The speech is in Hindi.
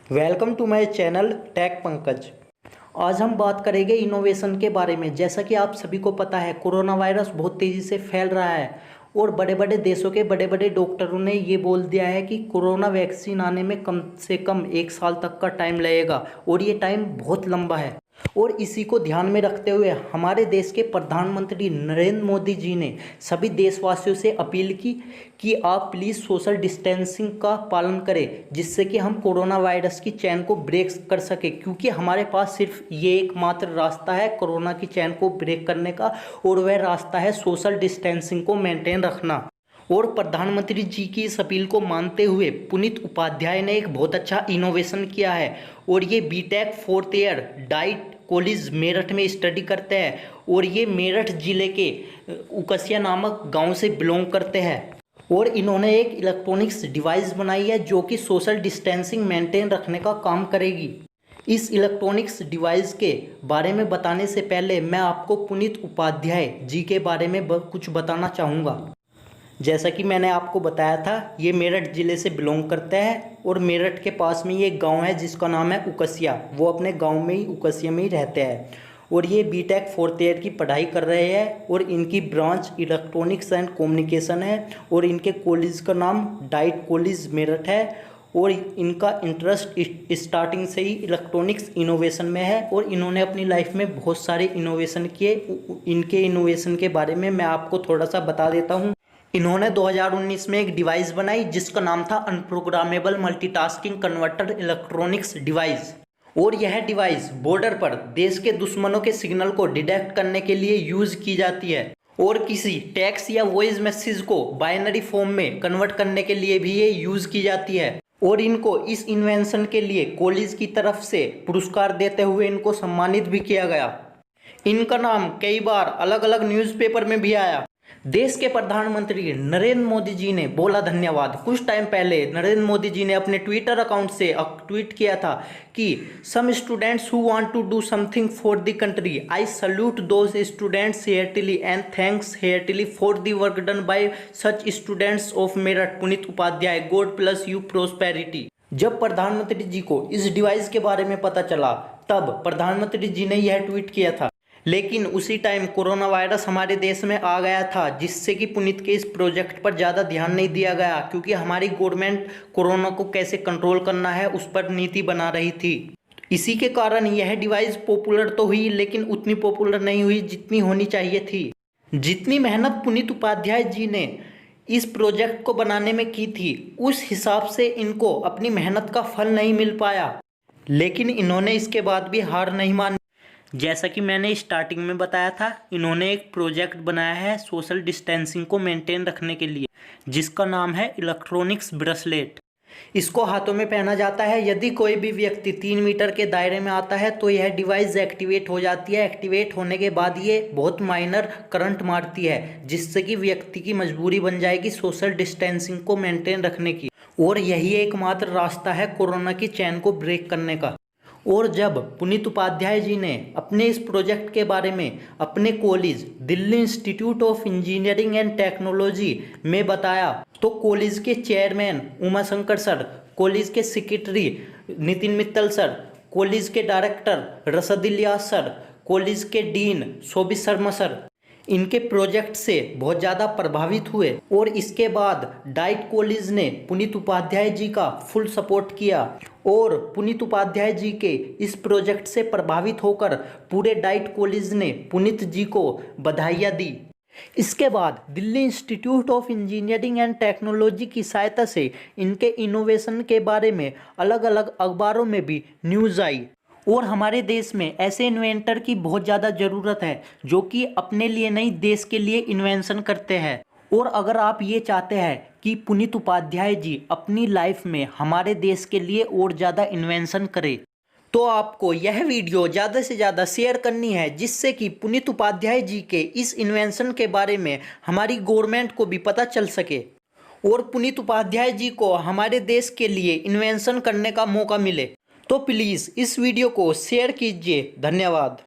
Welcome to my channel tech Pankaj. आज हम बात करेंगे इनोवेशन के बारे में। जैसा कि आप सभी को पता है, कोरोना वायरस बहुत तेज़ी से फैल रहा है और बड़े बड़े देशों के बड़े बड़े डॉक्टरों ने ये बोल दिया है कि कोरोना वैक्सीन आने में कम से कम 1 साल तक का टाइम लगेगा और ये टाइम बहुत लंबा है। और इसी को ध्यान में रखते हुए हमारे देश के प्रधानमंत्री नरेंद्र मोदी जी ने सभी देशवासियों से अपील की कि आप प्लीज़ सोशल डिस्टेंसिंग का पालन करें, जिससे कि हम कोरोना वायरस की चैन को ब्रेक कर सके, क्योंकि हमारे पास सिर्फ ये एकमात्र रास्ता है कोरोना की चैन को ब्रेक करने का, और वह रास्ता है सोशल डिस्टेंसिंग को मेंटेन रखना। और प्रधानमंत्री जी की इस अपील को मानते हुए पुनीत उपाध्याय ने एक बहुत अच्छा इनोवेशन किया है और ये BTech 4th year DIET college Meerut में स्टडी करते हैं और ये मेरठ जिले के उकसिया नामक गांव से बिलोंग करते हैं। और इन्होंने एक इलेक्ट्रॉनिक्स डिवाइस बनाई है जो कि सोशल डिस्टेंसिंग मेंटेन रखने का काम करेगी। इस इलेक्ट्रॉनिक्स डिवाइस के बारे में बताने से पहले मैं आपको पुनीत उपाध्याय जी के बारे में कुछ बताना चाहूँगा। जैसा कि मैंने आपको बताया था, ये मेरठ ज़िले से बिलोंग करते हैं और मेरठ के पास में ये गांव है जिसका नाम है उकसिया। वो अपने गांव में ही उकसिया में ही रहते हैं और ये बीटेक 4th ईयर की पढ़ाई कर रहे हैं और इनकी ब्रांच इलेक्ट्रॉनिक्स एंड कम्युनिकेशन है और इनके कॉलेज का नाम डाइट कॉलेज मेरठ है और इनका इंटरेस्ट स्टार्टिंग से ही इलेक्ट्रॉनिक्स इनोवेशन में है और इन्होंने अपनी लाइफ में बहुत सारे इनोवेशन किए। इनके इनोवेशन के बारे में मैं आपको थोड़ा सा बता देता हूँ। इन्होंने 2019 में एक डिवाइस बनाई जिसका नाम था अनप्रोग्रामेबल मल्टीटास्किंग कन्वर्टर इलेक्ट्रॉनिक्स डिवाइस, और यह डिवाइस बॉर्डर पर देश के दुश्मनों के सिग्नल को डिटेक्ट करने के लिए यूज की जाती है और किसी टेक्स्ट या वॉइस मैसेज को बाइनरी फॉर्म में कन्वर्ट करने के लिए भी ये यूज की जाती है। और इनको इस इन्वेंशन के लिए कॉलेज की तरफ से पुरस्कार देते हुए इनको सम्मानित भी किया गया। इनका नाम कई बार अलग अलग न्यूज़पेपर में भी आया। देश के प्रधानमंत्री नरेंद्र मोदी जी ने बोला धन्यवाद। कुछ टाइम पहले नरेंद्र मोदी जी ने अपने ट्विटर अकाउंट से ट्वीट किया था कि some students who want to do something for the country, I salute those students heartily and thanks heartily for the work done by such students of Meerut. Puneet Upadhyay, God bless you prosperity. जब प्रधानमंत्री जी को इस डिवाइस के बारे में पता चला तब प्रधानमंत्री जी ने यह ट्वीट किया था, लेकिन उसी टाइम कोरोना वायरस हमारे देश में आ गया था, जिससे कि पुनीत के इस प्रोजेक्ट पर ज़्यादा ध्यान नहीं दिया गया, क्योंकि हमारी गवर्नमेंट कोरोना को कैसे कंट्रोल करना है उस पर नीति बना रही थी। इसी के कारण यह डिवाइस पॉपुलर तो हुई, लेकिन उतनी पॉपुलर नहीं हुई जितनी होनी चाहिए थी। जितनी मेहनत पुनीत उपाध्याय जी ने इस प्रोजेक्ट को बनाने में की थी, उस हिसाब से इनको अपनी मेहनत का फल नहीं मिल पाया, लेकिन इन्होंने इसके बाद भी हार नहीं मानी। जैसा कि मैंने स्टार्टिंग में बताया था, इन्होंने एक प्रोजेक्ट बनाया है सोशल डिस्टेंसिंग को मेंटेन रखने के लिए, जिसका नाम है इलेक्ट्रॉनिक्स ब्रेसलेट। इसको हाथों में पहना जाता है। यदि कोई भी व्यक्ति 3 मीटर के दायरे में आता है तो यह डिवाइस एक्टिवेट हो जाती है। एक्टिवेट होने के बाद ये बहुत माइनर करंट मारती है, जिससे कि व्यक्ति की मजबूरी बन जाएगी सोशल डिस्टेंसिंग को मेंटेन रखने की, और यही एकमात्र रास्ता है कोरोना की चैन को ब्रेक करने का। और जब पुनीत उपाध्याय जी ने अपने इस प्रोजेक्ट के बारे में अपने college Delhi institute of engineering and technology में बताया तो कॉलेज के chairman Uma Shankar sir, college के secretary Nitin Mittal sir, college के director Rashid Ilyas sir, college के डीन शोभित शर्मा सर इनके प्रोजेक्ट से बहुत ज़्यादा प्रभावित हुए और इसके बाद डाइट कॉलेज ने पुनीत उपाध्याय जी का फुल सपोर्ट किया और पुनीत उपाध्याय जी के इस प्रोजेक्ट से प्रभावित होकर पूरे डाइट कॉलेज ने पुनीत जी को बधाइयाँ दी। इसके बाद Delhi institute of engineering and technology की सहायता से इनके इनोवेशन के बारे में अलग अलग अखबारों में भी न्यूज़ आई और हमारे देश में ऐसे इन्वेंटर की बहुत ज़्यादा ज़रूरत है जो कि अपने लिए नहीं देश के लिए इन्वेंशन करते हैं। और अगर आप ये चाहते हैं कि पुनीत उपाध्याय जी अपनी लाइफ में हमारे देश के लिए और ज़्यादा इन्वेंशन करें, तो आपको यह वीडियो ज़्यादा से ज़्यादा शेयर करनी है, जिससे कि पुनीत उपाध्याय जी के इस इन्वेंशन के बारे में हमारी गवर्नमेंट को भी पता चल सके और पुनीत उपाध्याय जी को हमारे देश के लिए इन्वेंशन करने का मौका मिले। तो प्लीज़ इस वीडियो को शेयर कीजिए। धन्यवाद।